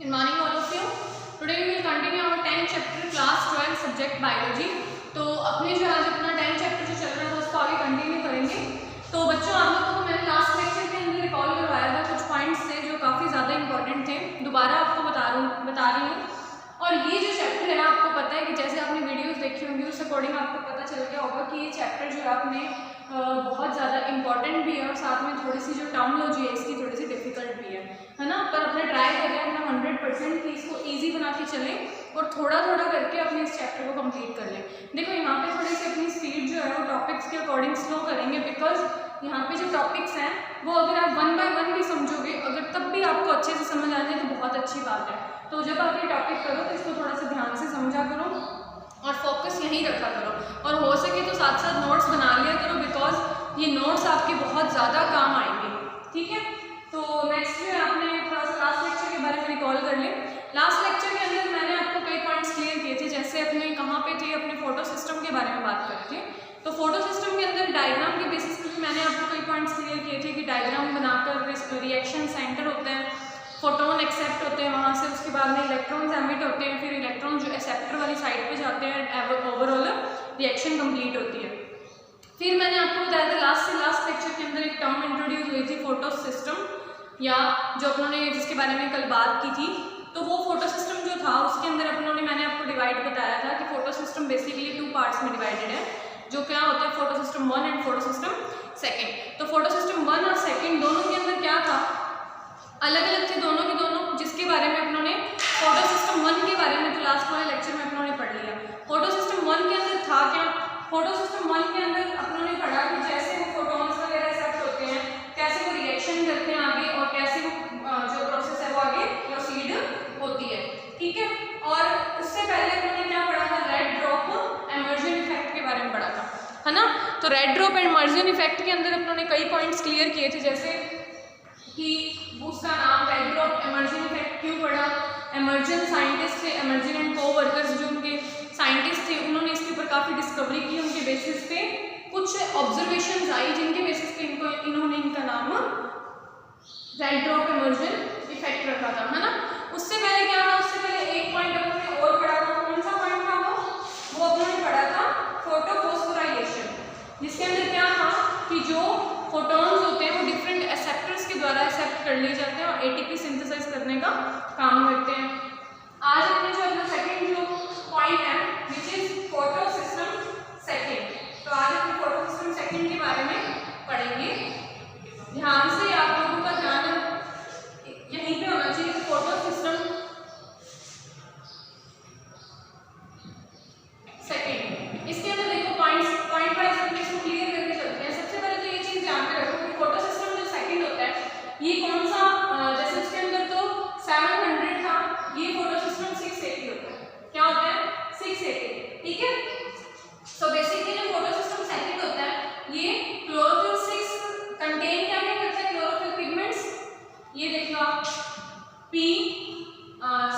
Good morning all of you. Today we will continue our 10th chapter class 12 subject biology. तो अपने जो आज अपना 10th chapter जो चल रहा था उसको आगे कंटिन्यू करेंगे। तो बच्चों आप लोगों को मैंने लास्ट लेक्चर के अंदर रिकॉल करवाया था, कुछ पॉइंट्स थे जो काफ़ी ज़्यादा इंपॉर्टेंट थे, दोबारा आपको बता रही हूँ। और ये जो चैप्टर है ना, आपको पता है कि जैसे आपने वीडियोस देखी होंगी उस अकॉर्डिंग आपको पता चल गया होगा कि ये चैप्टर जो है आपने बहुत ज़्यादा इंपॉर्टेंट भी है और साथ में थोड़ी सी जो टर्मिनोलॉजी है इसकी थोड़ी सी डिफिकल्ट भी है ना। पर अपने ट्राई करें अपना 100% कि इसको ईजी बना के चलें और थोड़ा थोड़ा करके अपने इस चैप्टर को कंप्लीट कर लें। देखो यहाँ पे थोड़ी सी अपनी स्पीड जो है वो टॉपिक्स के अकॉर्डिंग स्लो करेंगे, बिकॉज यहाँ पे जो टॉपिक्स हैं वो अगर आप 1 बाय 1 भी समझोगे, अगर तब भी आपको अच्छे से समझ आ जाए तो बहुत अच्छी बात है। तो जब आप ये टॉपिक करो तो इसको थोड़ा सा ध्यान से समझा करो और फोकस यहीं रखा करो, और हो सके तो साथ साथ नोट्स बना लिया करो, बिकॉज ये नोट्स आपके बहुत ज़्यादा काम आएंगे। ठीक है, तो नेक्स्ट जो है आपने थोड़ा सा लास्ट लेक्चर के बारे में रिकॉल कर लें। लास्ट लेक्चर के अंदर मैंने आपको कई पॉइंट्स क्लियर किए थे, जैसे अपने कहाँ पे थे, अपने फोटो सिस्टम के बारे में बात कर रहे थे। तो फोटो सिस्टम के अंदर डायग्राम के बेसिस पे भी मैंने आपको कई पॉइंट्स क्लियर किए थे कि डायग्राम बनाकर रिएक्शन सेंटर होते हैं, फोटोन एक्सेप्ट होते हैं, वहाँ से उसके बाद में इलेक्ट्रॉन्स एमिट होते हैं, फिर इलेक्ट्रॉन जो एक्सेप्टर वाली साइड पे जाते हैं, ओवरऑल रिएक्शन कंप्लीट होती है। फिर मैंने आपको बताया था लास्ट लेक्चर के अंदर एक टर्म इंट्रोड्यूस हुई थी फोटो सिस्टम, या जो अपनों ने जिसके बारे में कल बात की थी। तो वो फोटो सिस्टम जो था उसके अंदर अपनों ने मैंने आपको डिवाइड बताया था कि फोटो सिस्टम बेसिकली 2 पार्ट्स में डिवाइडेड है, जो क्या होता है photo system 1 and photo system 2। तो फोटो सिस्टम 1 और 2 दोनों के अंदर क्या था, अलग अलग थे दोनों के दोनों, जिसके बारे में अपनों ने फोटो सिस्टम 1 के बारे में तो लास्ट वाले लेक्चर में अपनों ने पढ़ लिया। फोटो सिस्टम 1 के अंदर था क्या, फोटो सिस्टम 1 के अंदर अपनों ने पढ़ा कि जैसे वो फोटॉन्स वगैरह एक्सेप्ट होते हैं, कैसे वो रिएक्शन करते हैं आगे, और कैसे वो जो प्रोसेस है वो आगे प्रोसीड होती है। ठीक है, और उससे पहले अपनों ने क्या पढ़ा था, रेड ड्रॉप इमर्जन इफेक्ट के बारे में पढ़ा था, है ना। तो रेड ड्रॉप इमर्जन इफेक्ट के अंदर अपनों ने कई पॉइंट्स क्लियर किए थे, जैसे कि उसका नाम रेड ड्रॉप इमर्जन इफेक्ट क्यों पड़ा, इमर्जन साइंटिस्ट थे, इमर्जन एंड को-वर्कर्स जो उनके साइंटिस्ट थे उन्होंने इसके ऊपर काफ़ी डिस्कवरी की, उनके बेसिस पे कुछ ऑब्जर्वेशंस आई जिनके बेसिस पे इन्होंने इनका नाम रेड ड्रॉप इमर्जन इफेक्ट रखा था, है ना। उससे पहले क्या था, उससे पहले एक पॉइंट अपने और पढ़ा था, कौन सा पॉइंट था वो अपने पढ़ा था फोटोफॉस्फोराइलेशन, जिसके अंदर क्या था कि जो फोटॉन्स होते हैं वो डिफरेंट एक्सेप्टर्स के द्वारा एक्सेप्ट कर लिए जाते हैं और एटीपी सिंथेसाइज करने का काम करते हैं। आज अपने जो अपना सेकंड जो पॉइंट है विच इज फोटो सिस्टम 2, तो आज अपने फोटो सिस्टम 2 के बारे में पढ़ेंगे। ध्यान से आप लोगों का ध्यान यहीं पे होना चाहिए, फोटो सिस्टम 2। इसके अंदर देखो पॉइंट वाइज अपने इसको क्लियर करके चलते हैं। सबसे पहले तो ये चीज ध्यान में रखो कि फोटो सिस्टम जो 2 होता है ये कौन सा, जैसे उसके अंदर तो 700 था, ये फोटो सिस्टम 680 होता है। क्या होता है, 680। ठीक है, सो बेसिकली जो फोटो सिस्टम 2 होता है ये क्लोरोफिल 6 कंटेन क्या करता है, क्लोरोफिल पिगमेंट्स। ये देख लो आप P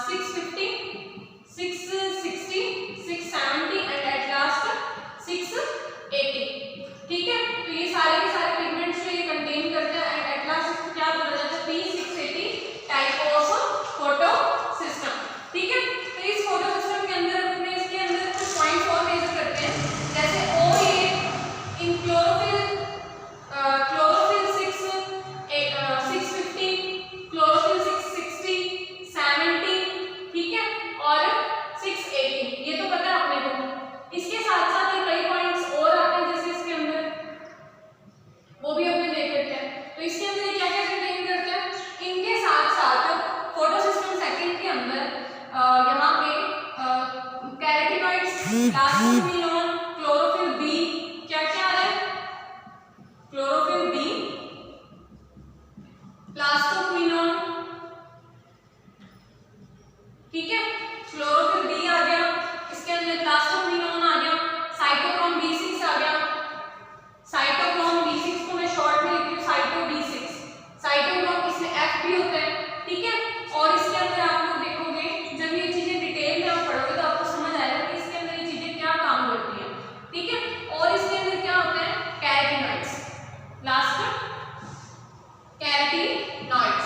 650 660 670 एंड एट लास्ट 680। ठीक है, तो ये सारे के सारे पिगमेंट्स जो ये कंटेन करते हैं एंड एट लास्ट इसको क्या बोला जाता है, P680 type of photo system. ठीक है, तो इस फोटो सिस्टम के अंदर अपने इसके अंदर कुछ पॉइंट्स और मेजर करते हैं, जैसे OA इन क्लोरोफिल 650 क्लोरोफिल 660 70, ठीक है, और 680, ये तो पता है अपने को। इसके साथ साथ ये कई पॉइंट्स और आते हैं जैसे इसके अंदर, वो भी अपने देख लेते हैं। तो इसके अंदर क्या क्या कंटेन करते हैं, इनके साथ साथ फोटो सिस्टम 2 के अंदर यहाँ पे कैरोटीनॉइड्स, प्लास्टोक्विनोन, क्लोरोफिल बी, क्या क्या आ रहा है, क्लोरोफिल बी, प्लास्टोक्विनोन, ठीक है, क्लोरोफिल बी आ गया, इसके अंदर प्लास्टोक्विनोन आ गया, साइटोक्रोम B6 आ गया। साइटोक्रोम B6 को मैं शॉर्ट में लिखती हूँ साइटो B6, साइटोक्रोम इसमें F भी होता है। ठीक है, और इसके अंदर आप लोग देखोगे जब ये चीजें डिटेल में आप पढ़ोगे तो आपको समझ आएगा कि इसके अंदर ये चीजें क्या काम करती हैं। ठीक है, और इसके अंदर क्या होता है, कैरोटीनॉइड्स, लास्ट कैरोटीनॉइड्स।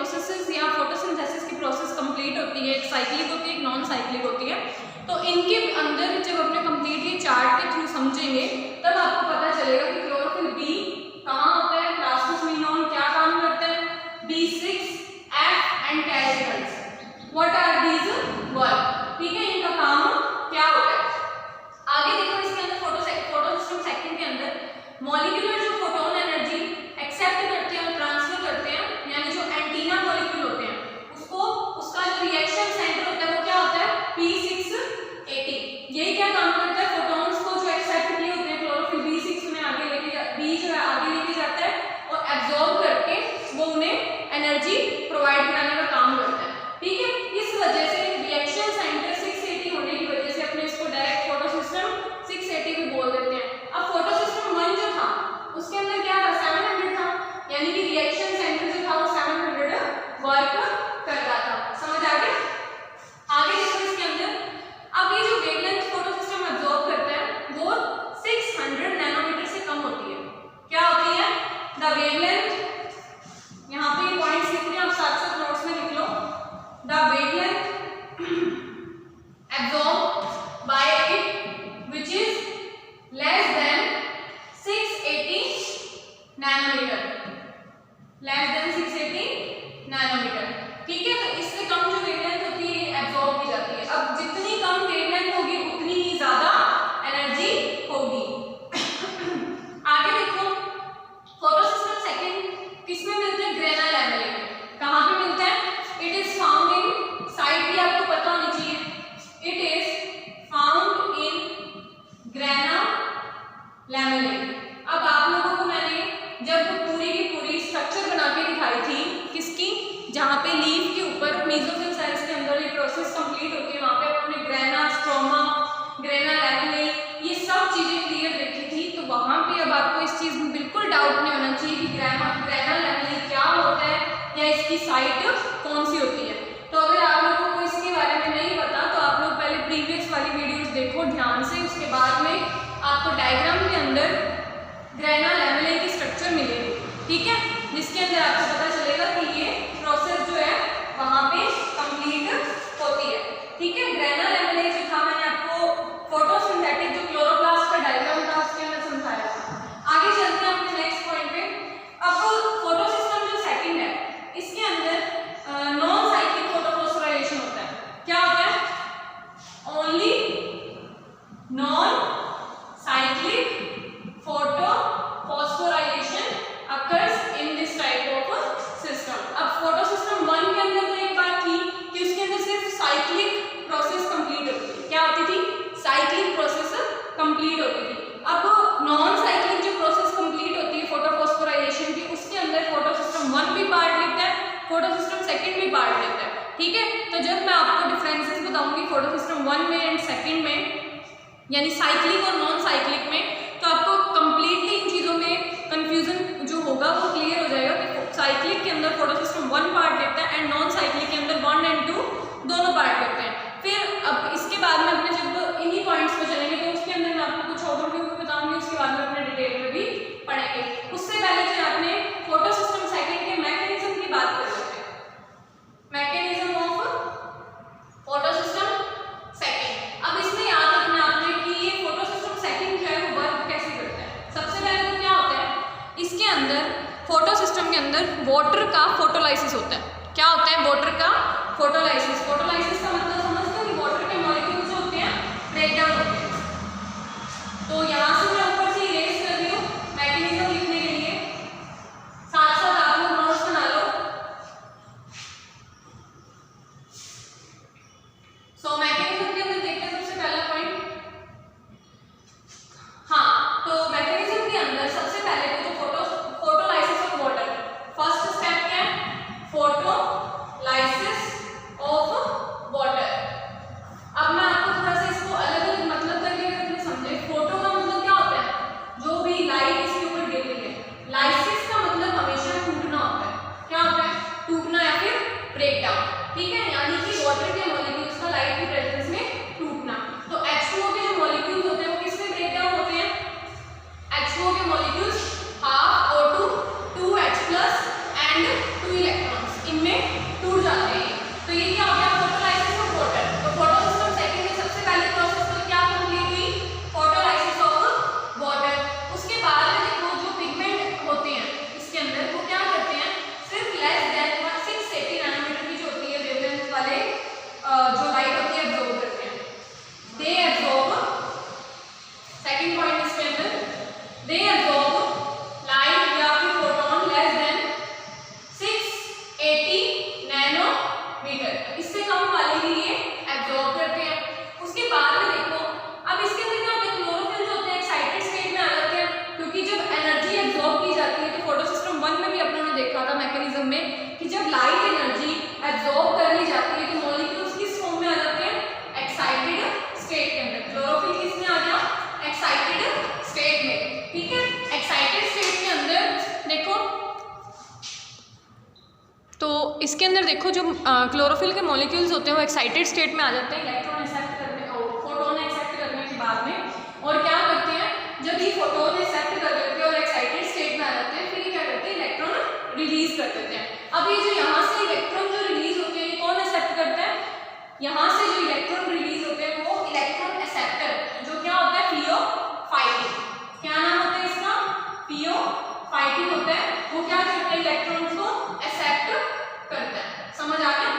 प्रोसेसेस या फोटोसिंथेसिस की प्रोसेस कंप्लीट होती है, एक साइक्लिक होती है, एक नॉन साइक्लिक होती है। तो इनके अंदर जब अपने कंप्लीट ये चार्ट के थ्रू समझेंगे तब आपको पता चलेगा कि क्लोरोफिल बी कहाँ होता है, प्लास्मोसिमिनॉन क्या काम करता है, B6, F and carotenoids, what are these work, ठीक है, इनका काम क्या होता है। आगे देखो इसके अंदर फोटोसिस्टम सेकंड के अंदर मॉलिक्यूलर जो फोटोन एनर्जी एक्सेप्ट करते हैं और ट्रांसफर करते हैं, यानी जो एंटीना मॉलिक्यूल होते हैं उसको, उसका जो रिएक्शन सेंटर होता है वो क्या होता है, P680। यही क्या काम करता है, फोटॉन्स को जो एक्सेप्ट किए होते हैं क्लोरोफिल B6 में आगे लेके बी जो है आगे लेके जाता है और एब्जॉर्ब करके वो उन्हें एनर्जी प्रोवाइड कराने का काम करता है, ठीक है। इस वजह से रिएक्शन सेंटर 680 होने की वजह से अपने इसको डायरेक्ट फोटोसिस्टम 680 भी बोल देते हैं। अब फोटोसिस्टम 1 जो था उसके अंदर क्या था, 700 था, यानी कि रिएक्शन सेंटर जो था वो 700 वर्क करता था। समझ आ गया। आगे देखो इसके अंदर, अब ये जो वेवलेंथ फोटोसिस्टम एब्जॉर्ब करता है वो 600 नैनोमीटर से कम होती है। क्या होती है, द वेवलेंथ, यहाँ पे पॉइंट्स लिख रहे हैं आप, साथ साथ नोट्स में लिख लो, the wavelength absorb by it which is less than 680 nanometre, less than 680 nanometre, ठीक है। तो इससे कम जो वेवलेंथ होती है ये एब्जॉर्ब की जाती है। अब जितनी कम वेवलेंथ होगी उतनी ही ज्यादा एनर्जी होगी। आगे देखो फोटोसिस्टम सेकंड किसमें मिलते हैं, ग्रेना लैमेले में। कहाँ पे मिलता है, it is found in, site भी आपको पता होनी चाहिए, it is found in grana lamellae. अब आप लोगों को मैंने जब पूरी की पूरी स्ट्रक्चर बना के दिखाई थी किसकी, जहाँ पे लीफ के ऊपर मेसोफिल सेल्स के अंदर ये प्रोसेस कंप्लीट होती है, वहाँ पे आपने ग्रेना, स्ट्रोमा, ग्रेना लैमेले ये सब चीजें क्लियर देखी थी। तो वहाँ पे अब आपको इस चीज में बिल्कुल डाउट नहीं होना चाहिए कि ग्रेना लैमेले क्या होता है या इसकी साइट कौन सी होती है। तो अगर आप लोगों को इसके बारे में नहीं पता तो आप लोग पहले प्रीवियस वाली वीडियोस देखो ध्यान से, उसके बाद में आपको डायग्राम के अंदर ग्रेना लैमेले की स्ट्रक्चर मिलेगी, ठीक है, जिसके अंदर आपको पता चलेगा कि ये प्रोसेस जो है वहाँ पे कंप्लीट होती है, ठीक है। ग्रेना लैमेले जो था मैंने आपको फोटोसिंथेटिक जो क्लोरोप्लास्ट का डायग्राम था उसके अंदर समझाया था। आगे चलते हैं अपने नेक्स्ट पॉइंट पे। अब फोटोसिस्टम जो सेकंड है इसके अंदर नॉन साइक्लिक फोटोफॉस्फोराइलेशन होता है। क्या होता है, only non cyclic photophosphorylation occurs in this type of system. अब फोटोसिस्टम 1 के अंदर तो एक बात थी कि उसके अंदर सिर्फ साइक्लिक प्रोसेस कंप्लीट होती थी। क्या होती थी, साइक्लिक प्रोसेस कंप्लीट होती थी। अब नॉन साइक्लिक जो प्रोसेस कंप्लीट होती है फोटोफॉस्फोराइलेशन की, उसके अंदर फोटोसिस्टम 1 भी पार्ट लेता है, फोटोसिस्टम सेकंड भी पार्ट लेता है, ठीक है। तो जब मैं आपको डिफरेंसेस बताऊंगी फोटोसिस्टम 1 में एंड सेकंड में, यानी साइक्लिक और नॉन साइक्लिक में, तो आपको कंप्लीटली इन चीज़ों में कंफ्यूजन जो होगा वो क्लियर हो जाएगा कि साइक्लिक के अंदर फोटोसिस्टम 1 पार्ट लेता है एंड नॉन साइक्लिक के अंदर 1 और 2 दोनों पार्ट लेते हैं। फिर अब इसके बाद में अपने जब इन्हीं पॉइंट्स पे चलेंगे तो उसके अंदर मैं आपको कुछ ओवरव्यू भी बताऊंगी, उसके बाद में अपने डिटेल में भी पढ़ेंगे। उससे पहले जो आपने फोटोसिस्टम सेकंड के मैकेनिज्म की बात कर लेते हैं। Mechanism of photosystem second. अब इसमें याद रखना आपने कि ये फोटोसिस्टम सेकंड जो है वो वर्क कैसे करता है। सबसे पहले तो क्या होता है, इसके अंदर फोटोसिस्टम के अंदर वाटर का फोटोलाइसिस होता है। क्या होता है, वाटर का फोटोलाइसिस। फोटोलाइसिस का मतलब समझते हो कि वाटर के मॉलिक्यूल्स जो होते हैं ब्रेक डाउन होते हैं। तो यहाँ से मैं ऊपर से इरेज कर रही हूँ मैकेनिज्म लिखने के लिए, साथ साथ आप लोग नोट्स बना लो। सो मैकेनिज्म के अंदर देखते हैं सबसे पहला पॉइंट। हाँ, तो मैकेनिज्म के अंदर सबसे पहले तो photolysis of water, first step क्या है, फोटोलाइसिस ऑफ वाटर। कम वाले ही ये एब्जॉर्ब करते हैं। उसके बाद में देखो अब इसके अंदर क्या होता है, क्लोरोफिल जो होते हैं एक्साइटेड स्टेट में आ जाते हैं, क्योंकि जब एनर्जी एब्जॉर्ब की जाती है तो फोटो सिस्टम 1 में भी अपने ने देखा था मैकेनिज्म में कि जब लाइट एनर्जी एब्जॉर्ब कर ली जाती है तो मॉलिक्यूल्स किस फॉर्म में आ जाते हैं, एक्साइटेड स्टेट के अंदर। क्लोरोफिल किस में आ गया, एक्साइटेड स्टेट में, ठीक है। एक्साइटेड स्टेट के अंदर देखो तो इसके अंदर देखो जो क्लोरोफिल के मॉलिक्यूल्स होते हैं वो एक्साइटेड स्टेट में आ जाते हैं इलेक्ट्रॉन एक्सेप्ट करने और फोटोन एक्सेप्ट करने के बाद में, और क्या करते हैं जब ये फोटोन एक्सेप्ट कर लेते हैं और एक्साइटेड स्टेट में आ जाते हैं फिर क्या करते हैं, इलेक्ट्रॉन रिलीज कर देते हैं। अब ये जो यहाँ से इलेक्ट्रॉन जो रिलीज होते हैं ये कौन एक्सेप्ट करता है, यहाँ से जो इलेक्ट्रॉन रिलीज होते हैं वो इलेक्ट्रॉन एक्सेप्टर जो क्या होता है, फियोफाइटिन। क्या नाम होता है इसका, फियोफाइटिन होता है। वो क्या करता है, इलेक्ट्रॉन्स को एक्सेप्ट करता है। समझ आ गया।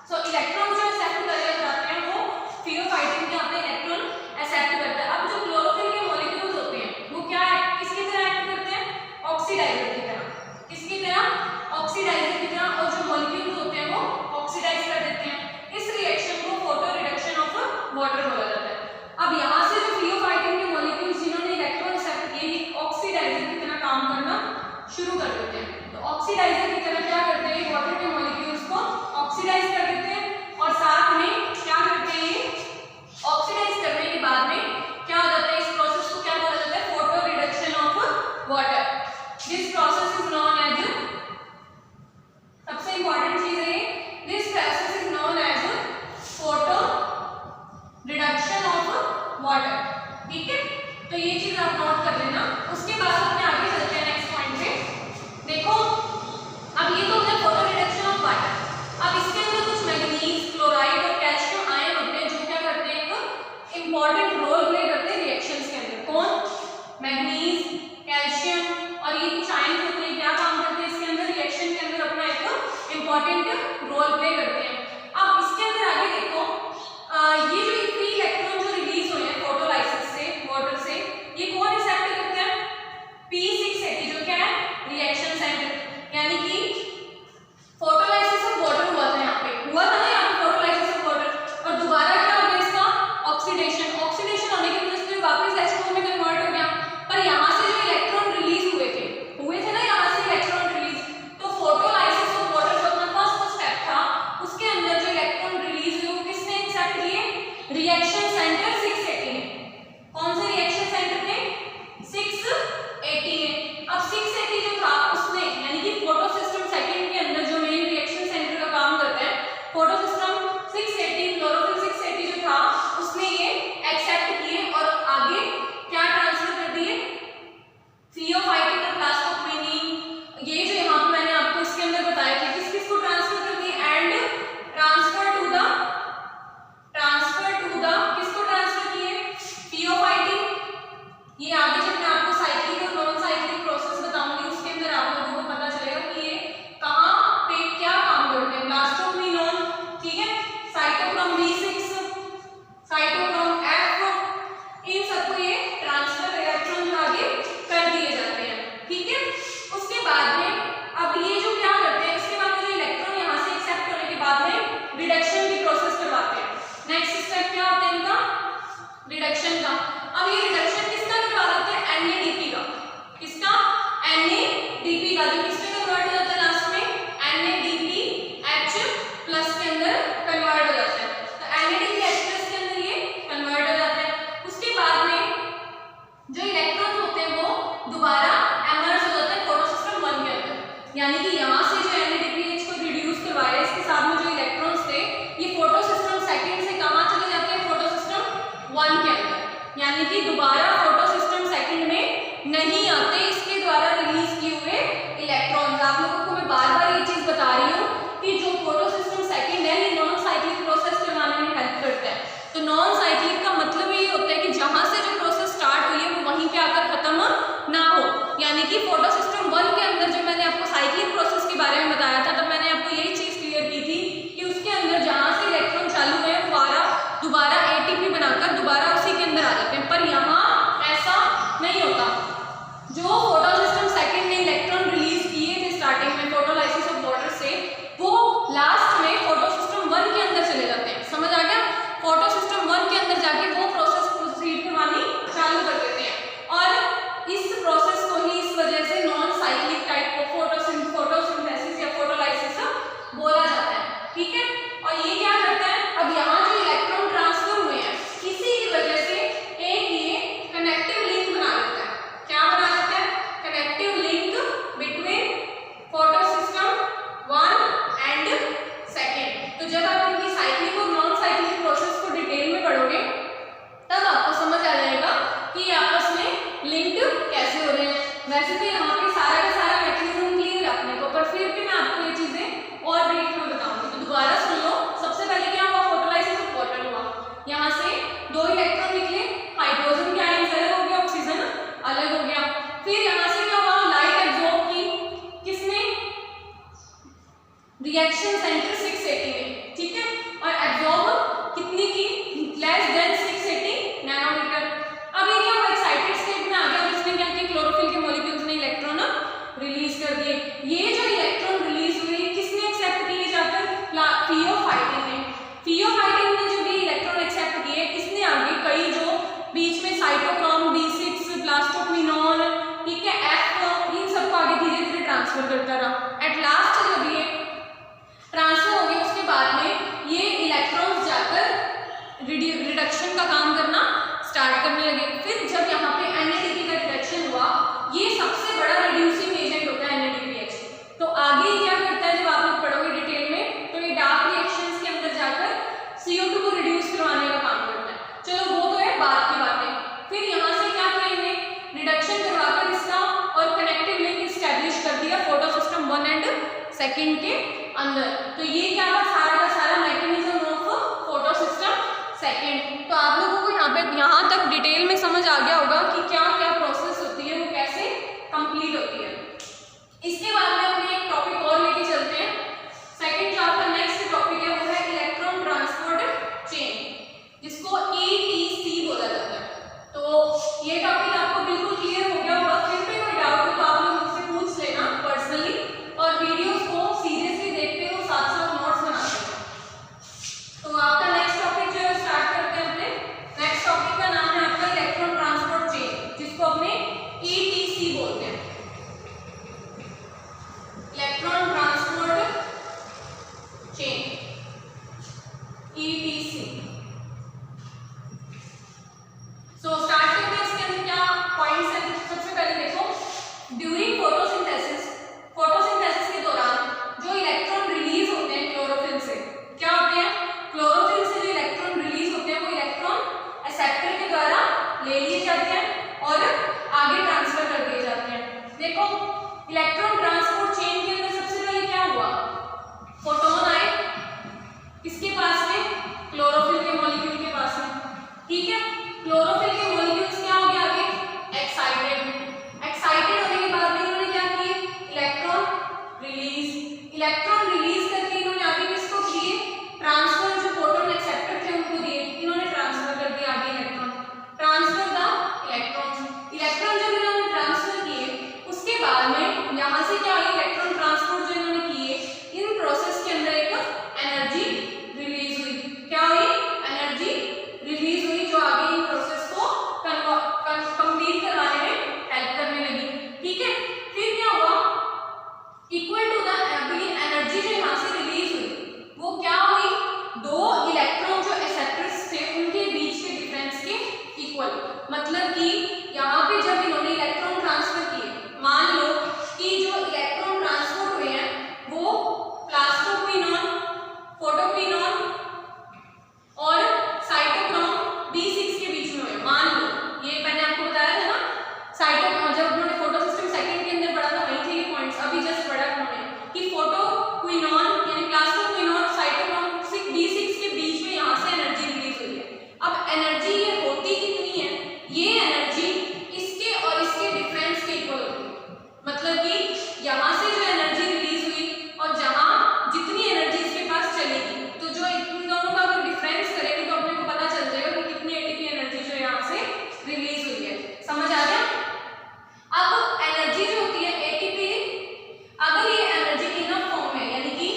सो इलेक्ट्रॉन जो एक्सेप्ट करे जाते हैं वो फियोफाइटिन के अपने इलेक्ट्रॉन एक्सेप्ट करता है। अब जो क्लोरोफिल के मॉलिक्यूल्स होते हैं वो क्या है, किसकी तरह एक्ट करते हैं, ऑक्सीडाइजर की तरह। किसकी तरह, ऑक्सीडाइजर की तरह। और जो मॉलिक्यूल्स होते हैं वो ऑक्सीडाइज कर देते हैं। इस रिएक्शन को फोटो रिडक्शन ऑफ वाटर बोला जाता है। अब यहाँ से जो फियोफाइटिन के मॉलिक्यूल्स जिन्होंने इलेक्ट्रॉन एक्सेप्ट किए ऑक्सीडाइजर की तरह काम करना शुरू कर देते हैं। तो ऑक्सीडाइजर की तरह क्या करते हैं, वाटर के मॉलिक्यूल्स को ऑक्सीडाइज कर देते हैं और साथ में क्या करते हैं, ऑक्सीडाइज करने के बाद में क्या हो जाता है, इस प्रोसेस को क्या बोला जाता है, photo reduction of water. This process is known as, सबसे इंपॉर्टेंट चीज है this process is known as photo reduction of water, ठीक है। तो ये चीज आप नोट कर लेना। उसके बाद अपने आगे चलते हैं नेक्स्ट पॉइंट पे। देखो अब ये तो हो गया फोटो रिडक्शन ऑफ वाटर। अब इसके अंदर कुछ मैंगनीज, क्लोराइड और कैल्शियम आयन होते हैं जो क्या करते हैं, एक इंपॉर्टेंट रोल प्ले करते हैं रिएक्शंस के अंदर। कौन, मैंगनीज, कैल्शियम और ये कुछ आयन होते हैं, क्या काम करते हैं इसके अंदर, रिएक्शन के अंदर अपना एक इंपॉर्टेंट रोल प्ले करते हैं। अब इसके अंदर आगे देखो ये जो फ्री इलेक्ट्रॉन जो रिलीज हुए हैं फोटोलाइसिस से, वाटर से, ये कौन एक्सेप्ट करते हैं, P680 जो क्या है, रिएक्शन सेंटर। यानी कि फोटोलाइसिस ऑफ वाटर हुआ था, यहाँ पे हुआ था ना, यहाँ पे फोटोलाइसिस ऑफ वाटर, और दोबारा क्या हो गया इसका, ऑक्सीडेशन। ऑक्सीडेशन होने की वजह से वापस H2O में कन्वर्ट हो गया। पर यहाँ से जो इलेक्ट्रॉन रिलीज हुए थे ना, यहाँ से इलेक्ट्रॉन रिलीज, तो फोटोलाइसिस ऑफ वाटर जो अपना फर्स्ट स्टेप था उसके अंदर जो इलेक्ट्रॉन रिलीज हुए वो किसने एक्सेप्ट किए, रिएक्शन सेंटर 680 ने। कौन से रिएक्शन सेंटर ने, 680 ने। अब 680 जो था उसने, यानी कि फोटो सिस्टम सेकंड के अंदर जो मेन रिएक्शन सेंटर का काम करता है, फोटो सिस्टम 680, क्लोरोफिल 680 जो था उसने ये एक्सेप्ट किए और आगे क्या ट्रांसफर कर दिए, फियोफाइटिन और प्लास्टोक्विनीन। ये जो यहाँ पे मैंने आपको इसके अंदर बताया था किस किस को ट्रांसफर कर दिए, एंड ट्रांसफर टू द किसको ट्रांसफर किए, फियोफाइटिन। ये आगे जब मैं आपको साइक्लिक और नॉन साइक्लिक प्रोसेस बताऊंगी उसके अंदर आप लोगों को पता चलेगा कि ये कहाँ पे क्या काम करते हैं। प्लास्टोक्विनोन, ठीक है, साइटोक्रोम B6, साइटोक्रोम F, इन सबको ये ट्रांसफर इलेक्ट्रॉन जो आगे कर दिए जाते हैं, ठीक है। उसके बाद में अब ये जो क्या करते हैं, उसके बाद में जो इलेक्ट्रॉन यहाँ से एक्सेप्ट होने के बाद में रिडक्शन की प्रोसेस करवाते हैं। नेक्स्ट स्टेप क्या होता है इनका, रिडक्शन का। अब ये रिडक्शन किसका करवा देते हैं, NADP का। किसका, NADP का, जो किसमें कन्वर्ट हो जाता है लास्ट में, NADPH+ के अंदर कन्वर्ट हो जाता है। तो NADPH+ के अंदर ये कन्वर्ट हो जाता है। उसके बाद में जो इलेक्ट्रॉन होते हैं वो दोबारा एमर्ज हो जाते हैं फोटो सिस्टम 1 के अंदर। यानी कि यहाँ से जो NADPH को रिड्यूस करवाया इसके साथ में जो इलेक्ट्रॉन्स थे ये फोटो सिस्टम सेकंड से कहाँ चले जाते हैं, फोटो सिस्टम 1 के अंदर। यानी कि दोबारा फोटो सिस्टम सेकंड में नहीं आते इसके द्वारा रिलीज किए हुए इलेक्ट्रॉन्स। आप लोगों को मैं बार बार ये चीज बता रही हूँ कि जो फोटो सिस्टम सेकंड है ये नॉन साइक्लिक प्रोसेस करवाने में हेल्प करता है। तो नॉन साइक्लिक का मतलब ये होता है कि जहां से जो प्रोसेस स्टार्ट हुई है वो वहीं पे आकर खत्म ना हो। यानी कि फोटो सिस्टम 1 के अंदर जब मैंने आपको साइक्लिक प्रोसेस के बारे में बताया था तब मैंने आपको यही चीज क्लियर की थी कि उसके अंदर जहां से इलेक्ट्रॉन चालू है दोबारा ATP बनाकर दोबारा उसी के अंदर आ जाते हैं। पर यहाँ सेकेंड के अंदर। तो ये क्या था सारा का सारा mechanism of photo system second. तो आप लोगों को यहाँ तक डिटेल में समझ आ गया होगा कि क्या क्या प्रोसेस होती है, वो कैसे कंप्लीट होती है। इसके बाद में अपने एक टॉपिक और लेके चलते हैं। सेकेंड जो आपका नेक्स्ट टॉपिक है वो है इलेक्ट्रॉन ट्रांसपोर्ट चेन, जिसको ETC बोला जाता है। तो ये टॉपिक आपको बिल्कुल क्लियर हो गया होगा। फिर भी कोई डाउट हो तो आप लोग मुझसे पूछ लेना पर्सनली, और वीडियोस को सीरियसली देखते हो, साथ साथ नोट्स बनाते हो। तो आपका नेक्स्ट टॉपिक जो है स्टार्ट करते हैं। अपने नेक्स्ट टॉपिक का नाम है आपका इलेक्ट्रॉन ट्रांसपोर्ट चेन, जिसको अपने ETC बोलते हैं, electron transport chain, ETC। So start करते हैं। इसके अंदर क्या पॉइंट्स हैं? सबसे पहले देखो, ड्यूरिंग फोटोसिंथेसिस के दौरान जो इलेक्ट्रॉन रिलीज होते हैं क्लोरोफिल से, क्या होते हैं? क्लोरोफिल से जो इलेक्ट्रॉन रिलीज होते हैं वो इलेक्ट्रॉन एक्सेप्टर के द्वारा ले लिए जाते हैं और आगे ट्रांसफर कर दिए जाते हैं। देखो इलेक्ट्रॉन ट्रांसपोर्ट चेन के अंदर सबसे पहले क्या हुआ, फोटोन आए किसके पास में? क्लोरोफिल के मॉलिक्यूल के पास में, ठीक है। क्लोरोफिल के मॉलिक्यूल्स क्या हो गया आगे? एक्साइटेड होने के बाद में इन्होंने क्या किए? इलेक्ट्रॉन रिलीज करके इन्होंने आगे किसको किए? ट्रांसफर। जो फोटोन एक्सेप्टर थे उनको दिए, इन्होंने ट्रांसफर कर दिया आगे इलेक्ट्रॉन, ट्रांसफर द इलेक्ट्रॉन जब इन्होंने ट्रांसफर किए उसके बाद में यहाँ से क्या हुई? इलेक्ट्रॉन ट्रांसपोर्ट जो इन्होंने किए, इन प्रोसेस के अंदर एक एनर्जी रिलीज हुई। क्या हुई? एनर्जी रिलीज हुई, जो आगे इन प्रोसेस को कंप्लीट करवाने में हेल्प करने लगी, ठीक है। फिर क्या हुआ? इक्वल टू द एनर्जी जो यहाँ से रिलीज हुई वो क्या हुई? दो इलेक्ट्रॉन जो एक्सेप्टर्स थे उनके बीच के डिफरेंस के इक्वल। मतलब कि यहाँ पे जब इन्होंने इलेक्ट्रॉन ट्रांसफर किए, मान लो कि जो इलेक्ट्रॉन ट्रांसफर हुए हैं वो प्लास्टोक्विनोन, फोटोक्विनोन और साइटोक्रोम B6 के बीच में हुए। मान लो, ये मैंने आपको बताया था ना, जब उन्होंने फोटो सिस्टम सेकंड के अंदर पढ़ा था वही थे ये पॉइंट्स, अभी जस्ट पढ़ा उन्होंने कि फोटोक्विनोन यानी प्लास्टोक्विनोन और साइटोक्रोम B6 के बीच में यहाँ से एनर्जी रिलीज हुई है। अब एनर्जी ये होती कितनी है? ये एनर्जी इसके और इसके डिफरेंस के इक्वल होती है। मतलब कि यहाँ से जो एनर्जी रिलीज हुई और जहाँ जितनी एनर्जी इसके पास चलेगी, तो जो इन दोनों का अगर डिफरेंस करेंगे तो अपने को पता चल जाएगा कि कितनी ATP एनर्जी जो यहाँ से रिलीज हुई है। समझ आ गया? अब एनर्जी जो होती है ATP, अगर ये एनर्जी इनफ फॉर्म है, यानी कि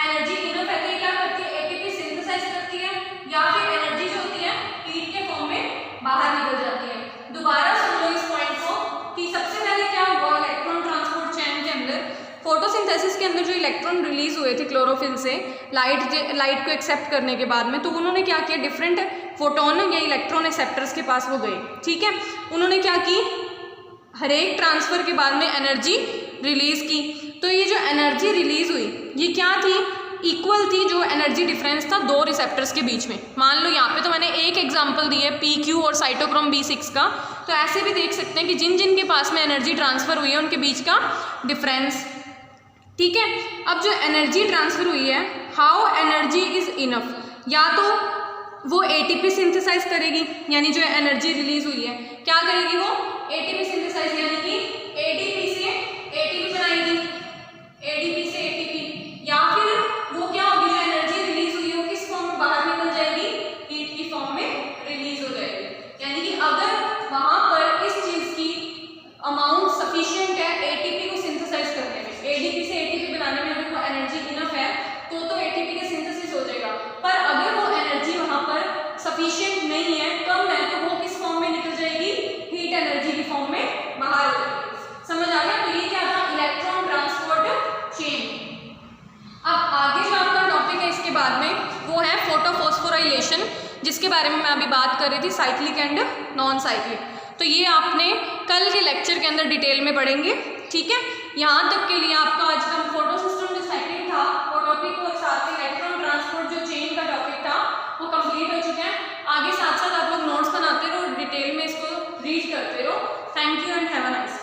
एनर्जी इनफ है, तो ये क्या करती है? ATP सिंथेसाइज करती है, या फिर एनर्जी जो होती है हीट के फॉर्म में बाहर निकल जाती है। दोबारा सुन लो इस पॉइंट को कि सबसे पहले क्या हुआ इलेक्ट्रॉन ट्रांसपोर्ट चेन के अंदर। फोटोसिंथेसिस के अंदर जो इलेक्ट्रॉन रिलीज हुए थे क्लोरोफिल से लाइट को एक्सेप्ट करने के बाद में, तो उन्होंने क्या किया? डिफरेंट फोटोन या इलेक्ट्रॉन एक्सेप्टर्स के पास वो गए, ठीक है। उन्होंने क्या की? हर एक ट्रांसफर के बाद में एनर्जी रिलीज की। तो ये जो एनर्जी रिलीज हुई ये क्या थी? इक्वल थी जो एनर्जी डिफरेंस था दो रिसेप्टर्स के बीच में। मान लो यहाँ पे तो मैंने एक एग्जांपल दी है PQ और साइटोक्रोम B6 का, तो ऐसे भी देख सकते हैं कि जिन जिन के पास में एनर्जी ट्रांसफर हुई है उनके बीच का डिफरेंस, ठीक है। अब जो एनर्जी ट्रांसफर हुई है, हाउ एनर्जी इज इनफ, या तो वो ATP सिंथेसाइज करेगी, यानी जो एनर्जी रिलीज हुई है क्या करेगी? वो ATP सिंथेसाइज, यानी कि ADP से ATP बनाएगी, ADP से ATP, या फिर वो क्या होगी? जो एनर्जी रिलीज हुई है वो किस फॉर्म में बाहर निकल जाएगी? हीट की फॉर्म में रिलीज हो जाएगी। यानी कि अगर वहां पर इस चीज की अमाउंट सफिशिएंट है ATP को सिंथेसाइज करने में, ADP से ATP बनाने में अगर वो एनर्जी इनफ है तो ATP का सिंथेसिस हो जाएगा। पर अगर वो एनर्जी वहां पर सफिशिएंट नहीं है कम है, तो वो किस फॉर्म में निकल जाएगी? हीट एनर्जी की फॉर्म में बाहर हो जाएगी। समझ आ गया? तो ये क्या था? Electron transport chain. अब आगे जो आपका टॉपिक है इसके बाद में वो है फोटोफॉस्फोराइलेशन, जिसके बारे में मैं अभी बात कर रही थी, साइक्लिक एंड नॉन साइक्लिक। तो ये आपने कल के लेक्चर के अंदर डिटेल में पढ़ेंगे, ठीक है। यहाँ तक के लिए आपका आज का फोटो सिस्टम जो सेकंड था वो टॉपिक और साथ में इलेक्ट्रॉन ट्रांसपोर्ट जो चेन का टॉपिक था वो कंप्लीट हो चुके हैं। आगे साथ साथ आप लोग नोट्स बनाते रहो, डिटेल में इसको रीड करते रहो। Thank you and have a nice day.